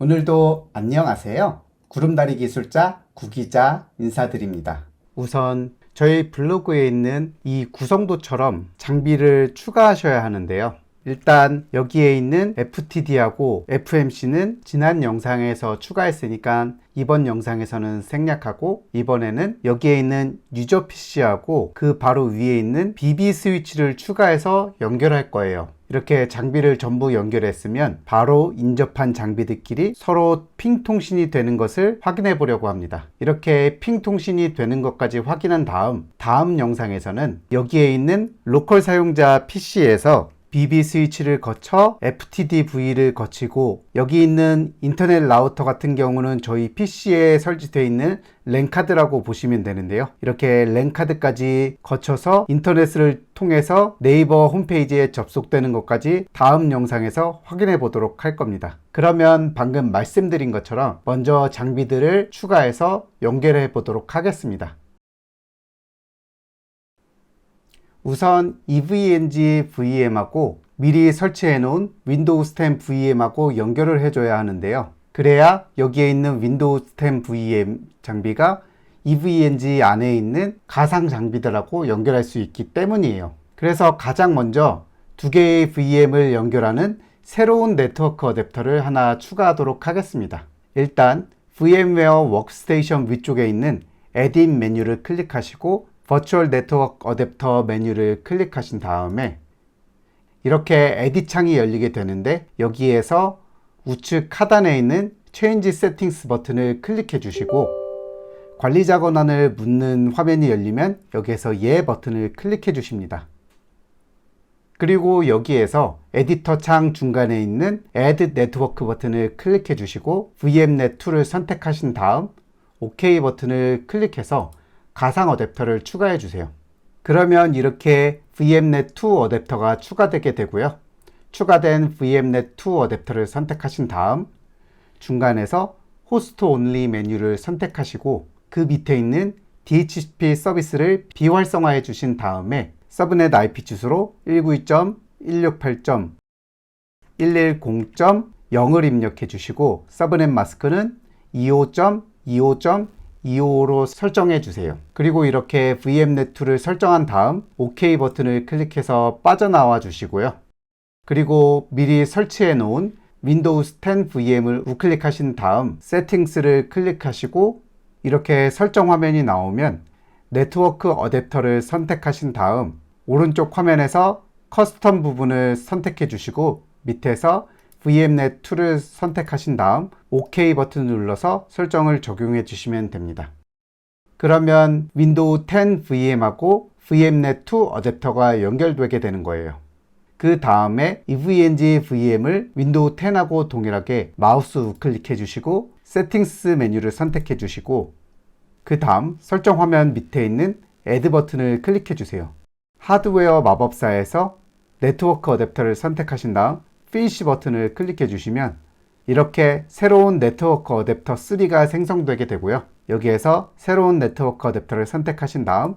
오늘도 안녕하세요. 구름다리 기술자 구기자 인사드립니다. 우선 저희 블로그에 있는 이 구성도처럼 장비를 추가하셔야 하는데요. 일단 여기에 있는 FTD하고 FMC는 지난 영상에서 추가했으니까 이번 영상에서는 생략하고, 이번에는 여기에 있는 유저 PC하고 그 바로 위에 있는 BB 스위치를 추가해서 연결할 거예요. 이렇게 장비를 전부 연결했으면 바로 인접한 장비들끼리 서로 핑 통신이 되는 것을 확인해 보려고 합니다. 이렇게 핑 통신이 되는 것까지 확인한 다음 영상에서는 여기에 있는 로컬 사용자 PC에서 BB 스위치를 거쳐 FTDV를 거치고, 여기 있는 인터넷 라우터 같은 경우는 저희 PC에 설치되어 있는 랜카드라고 보시면 되는데요. 이렇게 랜카드까지 거쳐서 인터넷을 통해서 네이버 홈페이지에 접속되는 것까지 다음 영상에서 확인해 보도록 할 겁니다. 그러면 방금 말씀드린 것처럼 먼저 장비들을 추가해서 연결해 보도록 하겠습니다. 우선 EVNG VM하고 미리 설치해 놓은 윈도우 10 VM하고 연결을 해줘야 하는데요. 그래야 여기에 있는 윈도우 10 VM 장비가 EVNG 안에 있는 가상 장비들하고 연결할 수 있기 때문이에요. 그래서 가장 먼저 두 개의 VM을 연결하는 새로운 네트워크 어댑터를 하나 추가하도록 하겠습니다. 일단 VM웨어 워크스테이션 위쪽에 있는 에딧 메뉴를 클릭하시고 버추얼 네트워크 어댑터 메뉴를 클릭하신 다음에 이렇게 에딧 창이 열리게 되는데, 여기에서 우측 하단에 있는 Change Settings 버튼을 클릭해 주시고 관리자 권한을 묻는 화면이 열리면 여기에서 예 버튼을 클릭해 주십니다. 그리고 여기에서 에디터 창 중간에 있는 Add Network 버튼을 클릭해 주시고 VMnet2를 선택하신 다음 OK 버튼을 클릭해서 가상 어댑터를 추가해 주세요. 그러면 이렇게 VMnet2 어댑터가 추가되게 되고요. 추가된 VMnet2 어댑터를 선택하신 다음 중간에서 호스트 온리 메뉴를 선택하시고 그 밑에 있는 DHCP 서비스를 비활성화해 주신 다음에 서브넷 IP 주소로 192.168.110.0을 입력해 주시고 서브넷 마스크는 25.25.25로 설정해 주세요. 그리고 이렇게 VMnet2를 설정한 다음 OK 버튼을 클릭해서 빠져나와 주시고요. 그리고 미리 설치해 놓은 윈도우 10 VM을 우클릭하신 다음 세팅스를 클릭하시고 이렇게 설정 화면이 나오면 네트워크 어댑터를 선택하신 다음 오른쪽 화면에서 커스텀 부분을 선택해 주시고 밑에서 VMnet2를 선택하신 다음 OK 버튼을 눌러서 설정을 적용해 주시면 됩니다. 그러면 윈도우 10 VM하고 VMnet2 어댑터가 연결되게 되는 거예요. 그 다음에 EVNG VM을 윈도우 10하고 동일하게 마우스 우클릭해 주시고 세팅스 메뉴를 선택해 주시고 그 다음 설정 화면 밑에 있는 Add 버튼을 클릭해 주세요. 하드웨어 마법사에서 네트워크 어댑터를 선택하신 다음 Finish 버튼을 클릭해 주시면 이렇게 새로운 네트워크 어댑터 3가 생성되게 되고요. 여기에서 새로운 네트워크 어댑터를 선택하신 다음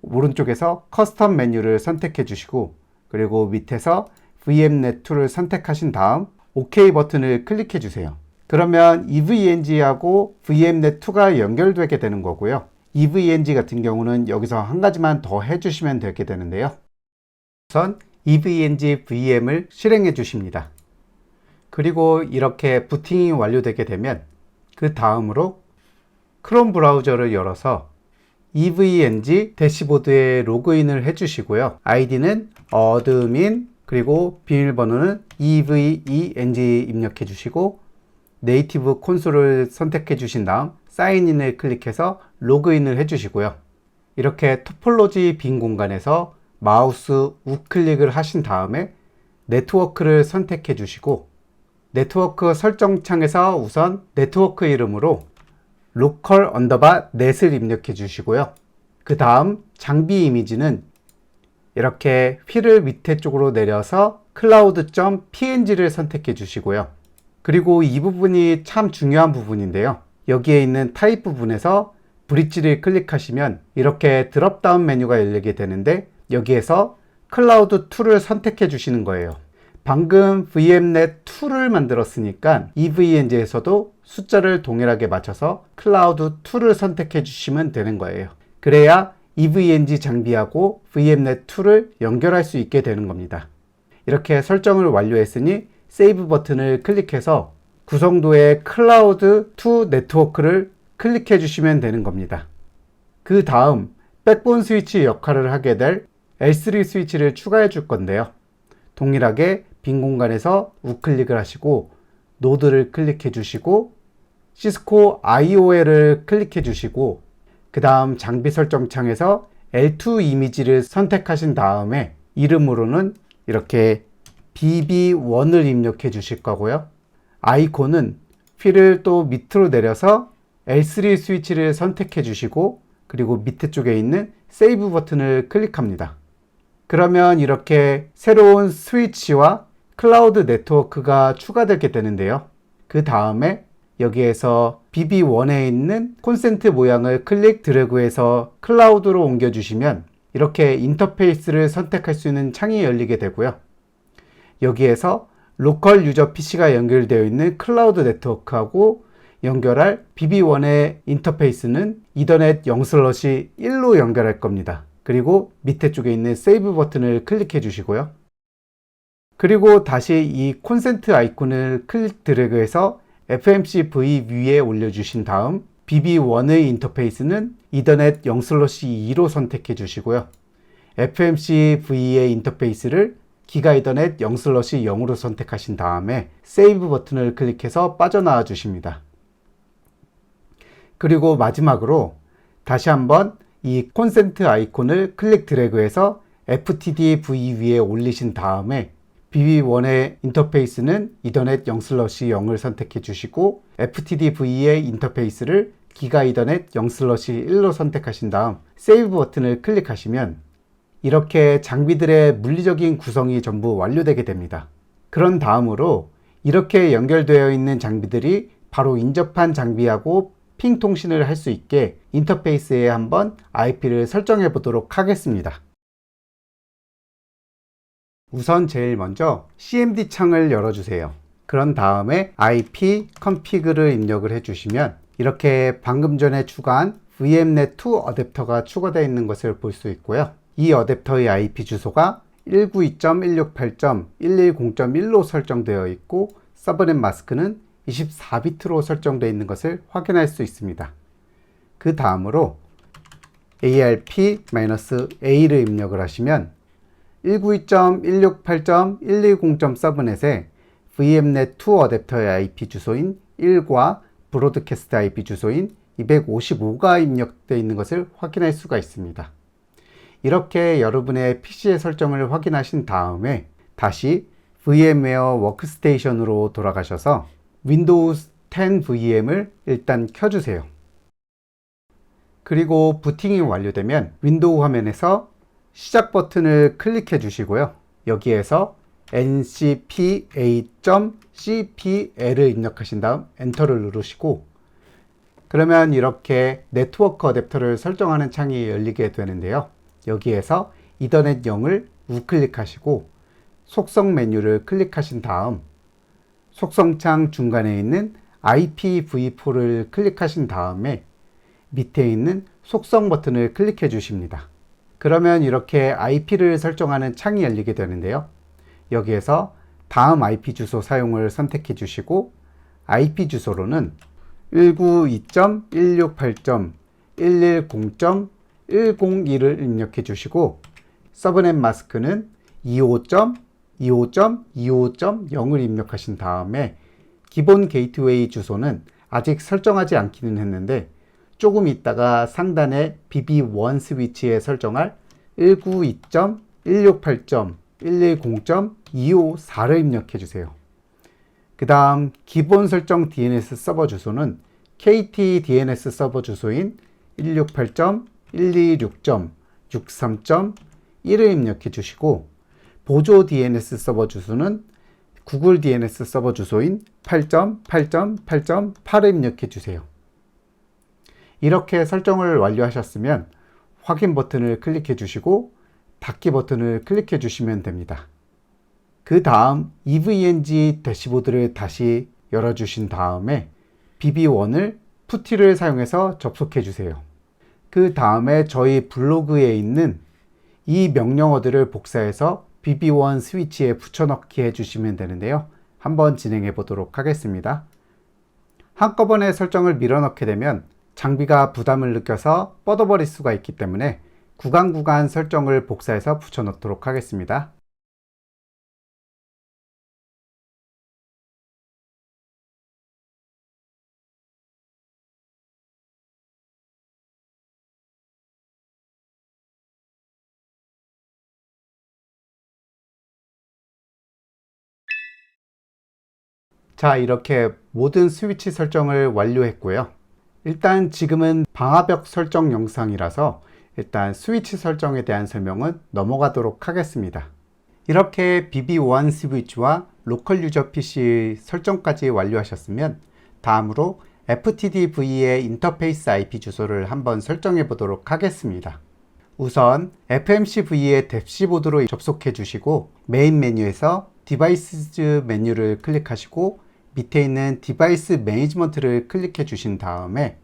오른쪽에서 커스텀 메뉴를 선택해 주시고 그리고 밑에서 VMnet2를 선택하신 다음 OK 버튼을 클릭해 주세요. 그러면 EVNG하고 VMnet2가 연결되게 되는 거고요. EVNG 같은 경우는 여기서 한 가지만 더 해주시면 되게 되는데요. 우선 EVNG VM을 실행해 주십니다. 그리고 이렇게 부팅이 완료되게 되면 그 다음으로 크롬 브라우저를 열어서 EVNG 대시보드에 로그인을 해주시고요. 아이디는 admin 그리고 비밀번호는 EVENG 입력해 주시고 네이티브 콘솔을 선택해 주신 다음 사인인을 클릭해서 로그인을 해주시고요. 이렇게 토폴로지 빈 공간에서 마우스 우클릭을 하신 다음에 네트워크를 선택해 주시고 네트워크 설정 창에서 우선 네트워크 이름으로 local _net을 입력해 주시고요. 그 다음 장비 이미지는 이렇게 휠을 밑에 쪽으로 내려서 cloud.png를 선택해 주시고요. 그리고 이 부분이 참 중요한 부분인데요. 여기에 있는 타입 부분에서 브릿지를 클릭하시면 이렇게 드롭다운 메뉴가 열리게 되는데 여기에서 클라우드2를 선택해 주시는 거예요. 방금 VMnet2 2를 만들었으니까 EVNG에서도 숫자를 동일하게 맞춰서 클라우드 2를 선택해 주시면 되는 거예요. 그래야 EVNG 장비하고 VMnet 2를 연결할 수 있게 되는 겁니다. 이렇게 설정을 완료했으니 세이브 버튼을 클릭해서 구성도의 클라우드 2 네트워크를 클릭해 주시면 되는 겁니다. 그 다음 백본 스위치 역할을 하게 될 L3 스위치를 추가해 줄 건데요. 동일하게 빈 공간에서 우클릭을 하시고 노드를 클릭해 주시고 시스코 IOL을 클릭해 주시고 그 다음 장비 설정 창에서 L2 이미지를 선택하신 다음에 이름으로는 이렇게 BB1을 입력해 주실 거고요. 아이콘은 휠을 또 밑으로 내려서 L3 스위치를 선택해 주시고 그리고 밑에 쪽에 있는 세이브 버튼을 클릭합니다. 그러면 이렇게 새로운 스위치와 클라우드 네트워크가 추가되게 되는데요. 그 다음에 여기에서 BB1에 있는 콘센트 모양을 클릭 드래그해서 클라우드로 옮겨주시면 이렇게 인터페이스를 선택할 수 있는 창이 열리게 되고요. 여기에서 로컬 유저 PC가 연결되어 있는 클라우드 네트워크하고 연결할 BB1의 인터페이스는 이더넷 0/1로 연결할 겁니다. 그리고 밑에 쪽에 있는 세이브 버튼을 클릭해 주시고요. 그리고 다시 이 콘센트 아이콘을 클릭 드래그해서 FMC V 위에 올려주신 다음 BB1의 인터페이스는 이더넷 0/2로 선택해 주시고요. FMC V의 인터페이스를 기가 이더넷 0/0으로 선택하신 다음에 세이브 버튼을 클릭해서 빠져나와 주십니다. 그리고 마지막으로 다시 한번 이 콘센트 아이콘을 클릭 드래그해서 FTD V 위에 올리신 다음에 BB1의 인터페이스는 이더넷 0/0을 선택해 주시고 FTD V의 인터페이스를 기가 이더넷 0/1로 선택하신 다음 세이브 버튼을 클릭하시면 이렇게 장비들의 물리적인 구성이 전부 완료되게 됩니다. 그런 다음으로 이렇게 연결되어 있는 장비들이 바로 인접한 장비하고 핑 통신을 할 수 있게 인터페이스에 한번 IP를 설정해 보도록 하겠습니다. 우선 제일 먼저 CMD 창을 열어주세요. 그런 다음에 IP config를 입력을 해주시면 이렇게 방금 전에 추가한 VMnet 2 어댑터가 추가되어 있는 것을 볼 수 있고요. 이 어댑터의 IP 주소가 192.168.110.1로 설정되어 있고 서브넷 마스크는 24비트로 설정되어 있는 것을 확인할 수 있습니다. 그 다음으로 ARP-A를 입력을 하시면 192.168.110. 서브넷에 VMnet 2 어댑터의 IP 주소인 1과 브로드캐스트 IP 주소인 255가 입력되어 있는 것을 확인할 수가 있습니다. 이렇게 여러분의 PC의 설정을 확인하신 다음에 다시 VM웨어 워크스테이션으로 돌아가셔서 윈도우 10 VM을 일단 켜주세요. 그리고 부팅이 완료되면 윈도우 화면에서 시작 버튼을 클릭해 주시고요. 여기에서 ncpa.cpl을 입력하신 다음 엔터를 누르시고 그러면 이렇게 네트워크 어댑터를 설정하는 창이 열리게 되는데요. 여기에서 이더넷 0을 우클릭하시고 속성 메뉴를 클릭하신 다음 속성창 중간에 있는 IPv4를 클릭하신 다음에 밑에 있는 속성 버튼을 클릭해 주십니다. 그러면 이렇게 IP를 설정하는 창이 열리게 되는데요. 여기에서 다음 IP 주소 사용을 선택해 주시고 IP 주소로는 192.168.110.101을 입력해 주시고 서브넷 마스크는 25.25.25.0을 입력하신 다음에 기본 게이트웨이 주소는 아직 설정하지 않기는 했는데 조금 있다가 상단에 BB1 스위치에 설정할 192.168.110.254를 입력해 주세요. 그 다음 기본 설정 DNS 서버 주소는 KT DNS 서버 주소인 168.126.63.1을 입력해 주시고 보조 DNS 서버 주소는 구글 DNS 서버 주소인 8.8.8.8을 입력해 주세요. 이렇게 설정을 완료하셨으면 확인 버튼을 클릭해 주시고 닫기 버튼을 클릭해 주시면 됩니다. 그 다음 EVNG 대시보드를 다시 열어주신 다음에 BB1을 PuTT를 사용해서 접속해 주세요. 그 다음에 저희 블로그에 있는 이 명령어들을 복사해서 BB1 스위치에 붙여넣기 해주시면 되는데요. 한번 진행해 보도록 하겠습니다. 한꺼번에 설정을 밀어넣게 되면 장비가 부담을 느껴서 뻗어버릴 수가 있기 때문에 구간 설정을 복사해서 붙여넣도록 하겠습니다. 자, 이렇게 모든 스위치 설정을 완료했고요. 일단 지금은 방화벽 설정 영상이라서 일단 스위치 설정에 대한 설명은 넘어가도록 하겠습니다. 이렇게 BB1 스위치와 로컬 유저 PC 설정까지 완료하셨으면 다음으로 FTDV의 인터페이스 IP 주소를 한번 설정해 보도록 하겠습니다. 우선 FMCV의 대시보드로 접속해 주시고 메인 메뉴에서 디바이스 메뉴를 클릭하시고 밑에 있는 디바이스 매니지먼트를 클릭해 주신 다음에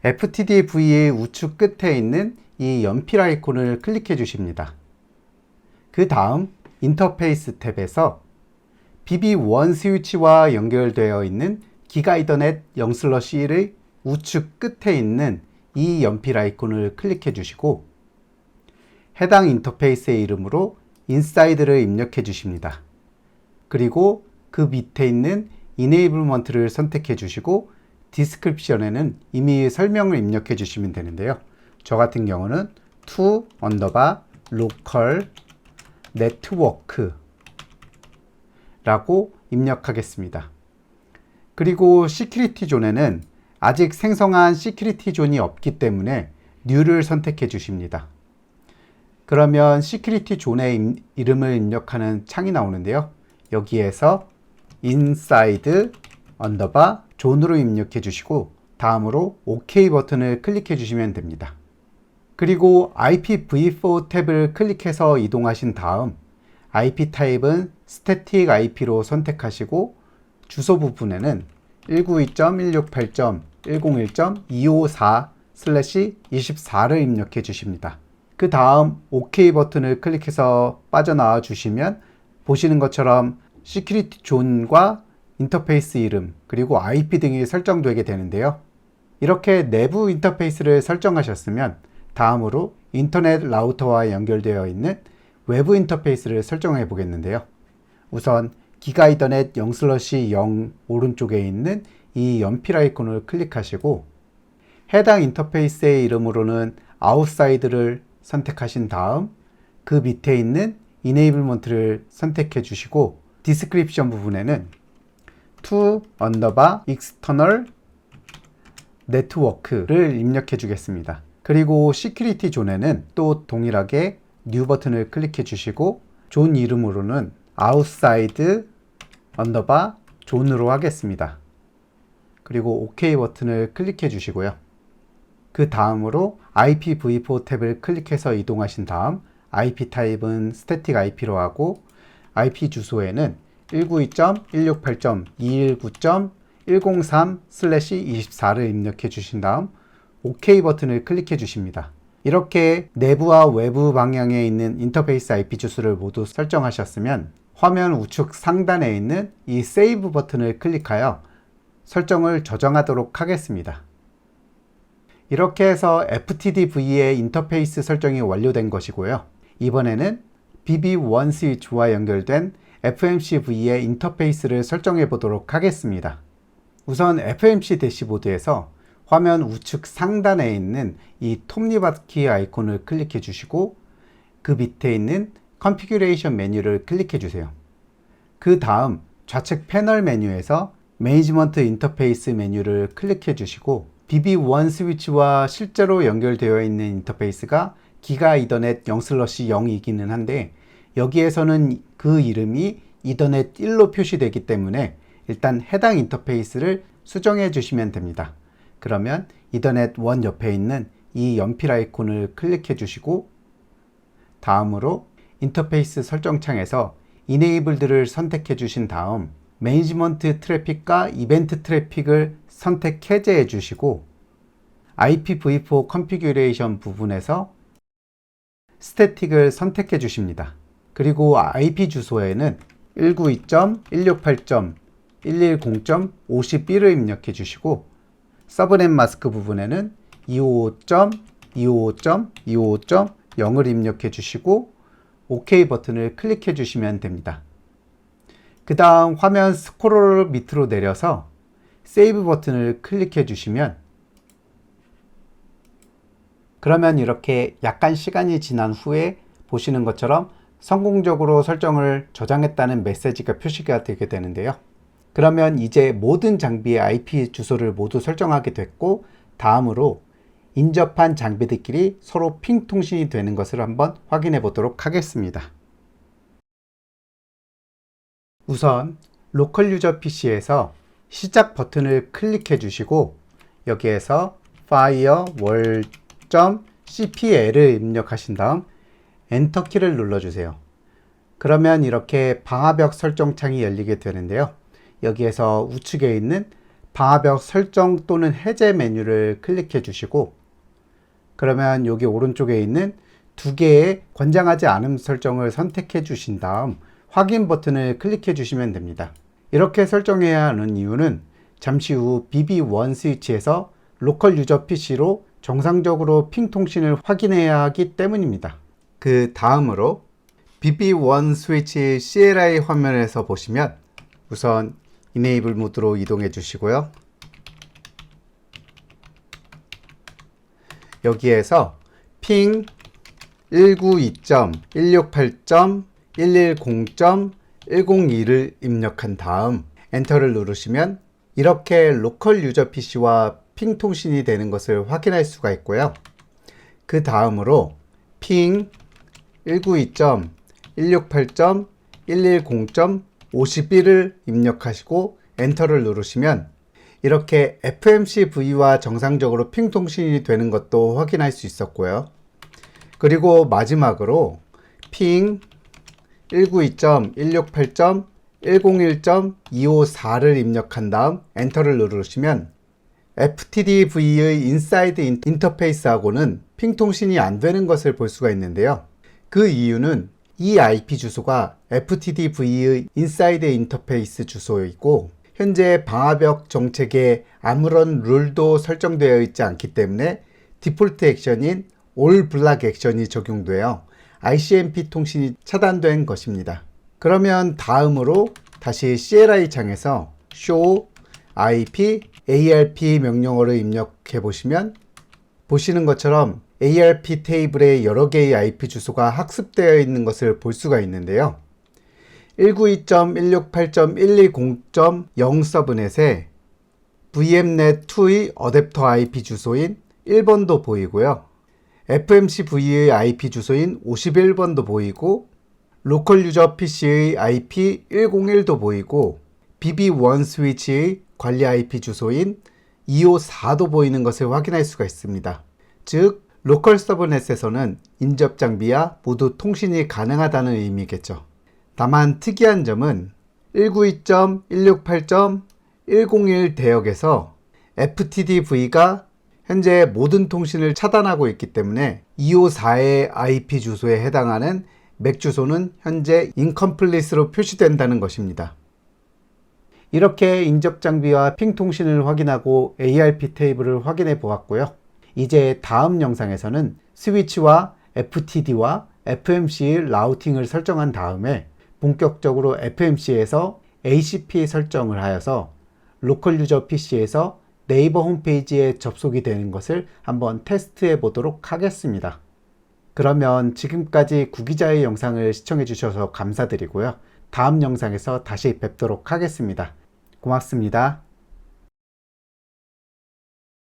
FTDV의 우측 끝에 있는 이 연필 아이콘을 클릭해 주십니다. 그 다음 인터페이스 탭에서 BB1 스위치와 연결되어 있는 기가 이더넷 0/1의 우측 끝에 있는 이 연필 아이콘을 클릭해 주시고 해당 인터페이스의 이름으로 인사이드를 입력해 주십니다. 그리고 그 밑에 있는 이네이블먼트를 선택해 주시고 디스크립션에는 이미 설명을 입력해 주시면 되는데요. 저 같은 경우는 to local network 라고 입력하겠습니다. 그리고 시큐리티 존에는 아직 생성한 시큐리티 존이 없기 때문에 new를 선택해 주십니다. 그러면 시큐리티 존의 이름을 입력하는 창이 나오는데요. 여기에서 inside 존으로 입력해 주시고 다음으로 OK 버튼을 클릭해 주시면 됩니다. 그리고 IPv4 탭을 클릭해서 이동하신 다음 IP 타입은 스태틱 IP로 선택하시고 주소 부분에는 192.168.101.254/24를 입력해 주십니다. 그 다음 OK 버튼을 클릭해서 빠져나와 주시면 보시는 것처럼 시큐리티 존과 인터페이스 이름 그리고 IP 등이 설정되게 되는데요. 이렇게 내부 인터페이스를 설정하셨으면 다음으로 인터넷 라우터와 연결되어 있는 외부 인터페이스를 설정해 보겠는데요. 우선 기가 이더넷 0/0 오른쪽에 있는 이 연필 아이콘을 클릭하시고 해당 인터페이스의 이름으로는 아웃사이드를 선택하신 다음 그 밑에 있는 이네이블먼트를 선택해 주시고 디스크립션 부분에는 to external network를 입력해 주겠습니다. 그리고 시큐리티 존에는 또 동일하게 new 버튼을 클릭해 주시고 존 이름으로는 outside 존으로 하겠습니다. 그리고 OK 버튼을 클릭해 주시고요. 그 다음으로 IPv4 탭을 클릭해서 이동하신 다음 IP 타입은 스태틱 IP로 하고 IP 주소에는 192.168.219.103/24를 입력해 주신 다음 OK 버튼을 클릭해 주십니다. 이렇게 내부와 외부 방향에 있는 인터페이스 IP 주소를 모두 설정하셨으면 화면 우측 상단에 있는 이 Save 버튼을 클릭하여 설정을 저장하도록 하겠습니다. 이렇게 해서 FTDV의 인터페이스 설정이 완료된 것이고요. 이번에는 BB1 스위치와 연결된 FMCV의 인터페이스를 설정해 보도록 하겠습니다. 우선 FMC 대시보드에서 화면 우측 상단에 있는 이 톱니바퀴 아이콘을 클릭해 주시고 그 밑에 있는 컨피규레이션 메뉴를 클릭해 주세요. 그 다음 좌측 패널 메뉴에서 매니지먼트 인터페이스 메뉴를 클릭해 주시고 BB1 스위치와 실제로 연결되어 있는 인터페이스가 기가 이더넷 0/0이기는 한데 여기에서는 그 이름이 이더넷 1로 표시되기 때문에 일단 해당 인터페이스를 수정해 주시면 됩니다. 그러면 이더넷 1 옆에 있는 이 연필 아이콘을 클릭해 주시고 다음으로 인터페이스 설정창에서 Enabled를 선택해 주신 다음 매니지먼트 트래픽과 이벤트 트래픽을 선택 해제해 주시고 IPv4 컨피규레이션 부분에서 스태틱을 선택해 주십니다. 그리고 IP 주소에는 192.168.110.51을 입력해 주시고 서브넷 마스크 부분에는 255.255.255.0을 입력해 주시고 OK 버튼을 클릭해 주시면 됩니다. 그 다음 화면 스크롤 밑으로 내려서 세이브 버튼을 클릭해 주시면 그러면 이렇게 약간 시간이 지난 후에 보시는 것처럼 성공적으로 설정을 저장했다는 메시지가 표시가 되게 되는데요. 그러면 이제 모든 장비의 IP 주소를 모두 설정하게 됐고 다음으로 인접한 장비들끼리 서로 핑 통신이 되는 것을 한번 확인해 보도록 하겠습니다. 우선 로컬 유저 PC에서 시작 버튼을 클릭해 주시고 여기에서 firewall.cpl을 입력하신 다음 엔터 키를 눌러주세요. 그러면 이렇게 방화벽 설정 창이 열리게 되는데요. 여기에서 우측에 있는 방화벽 설정 또는 해제 메뉴를 클릭해 주시고 그러면 여기 오른쪽에 있는 두 개의 권장하지 않음 설정을 선택해 주신 다음 확인 버튼을 클릭해 주시면 됩니다. 이렇게 설정해야 하는 이유는 잠시 후 BB1 스위치에서 로컬 유저 PC로 정상적으로 핑 통신을 확인해야 하기 때문입니다. 그 다음으로 BB1 스위치 CLI 화면에서 보시면 우선 Enable 모드로 이동해 주시고요. 여기에서 핑 192.168.110.102를 입력한 다음 엔터를 누르시면 이렇게 로컬 유저 PC와 핑 통신이 되는 것을 확인할 수가 있고요. 그 다음으로 핑 192.168.110.51을 입력하시고 엔터를 누르시면 이렇게 FMCV와 정상적으로 핑 통신이 되는 것도 확인할 수 있었고요. 그리고 마지막으로 핑 192.168.101.254를 입력한 다음 엔터를 누르시면 FTDV의 인사이드 인터페이스하고는 핑 통신이 안 되는 것을 볼 수가 있는데요. 그 이유는 이 IP 주소가 FTDV의 인사이드 인터페이스 주소이고 현재 방화벽 정책에 아무런 룰도 설정되어 있지 않기 때문에 디폴트 액션인 올 블락 액션이 적용되어 ICMP 통신이 차단된 것입니다. 그러면 다음으로 다시 CLI 창에서 show IP ARP 명령어를 입력해 보시면 보시는 것처럼 ARP 테이블에 여러 개의 IP 주소가 학습되어 있는 것을 볼 수가 있는데요. 192.168.120.0 서브넷에 VMnet2의 어댑터 IP 주소인 1번도 보이고요. FMCV의 IP 주소인 51번도 보이고 로컬 유저 PC의 IP 101도 보이고 BB1 스위치의 관리 IP 주소인 254도 보이는 것을 확인할 수가 있습니다. 즉, 로컬 서브넷에서는 인접 장비와 모두 통신이 가능하다는 의미겠죠. 다만 특이한 점은 192.168.101 대역에서 FTDV가 현재 모든 통신을 차단하고 있기 때문에 254의 IP 주소에 해당하는 맥 주소는 현재 incomplete로 표시된다는 것입니다. 이렇게 인접 장비와 핑 통신을 확인하고 ARP 테이블을 확인해 보았고요. 이제 다음 영상에서는 스위치와 FTD와 FMC 라우팅을 설정한 다음에 본격적으로 FMC에서 ACP 설정을 하여서 로컬 유저 PC에서 네이버 홈페이지에 접속이 되는 것을 한번 테스트해 보도록 하겠습니다. 그러면 지금까지 구기자의 영상을 시청해 주셔서 감사드리고요. 다음 영상에서 다시 뵙도록 하겠습니다. 고맙습니다.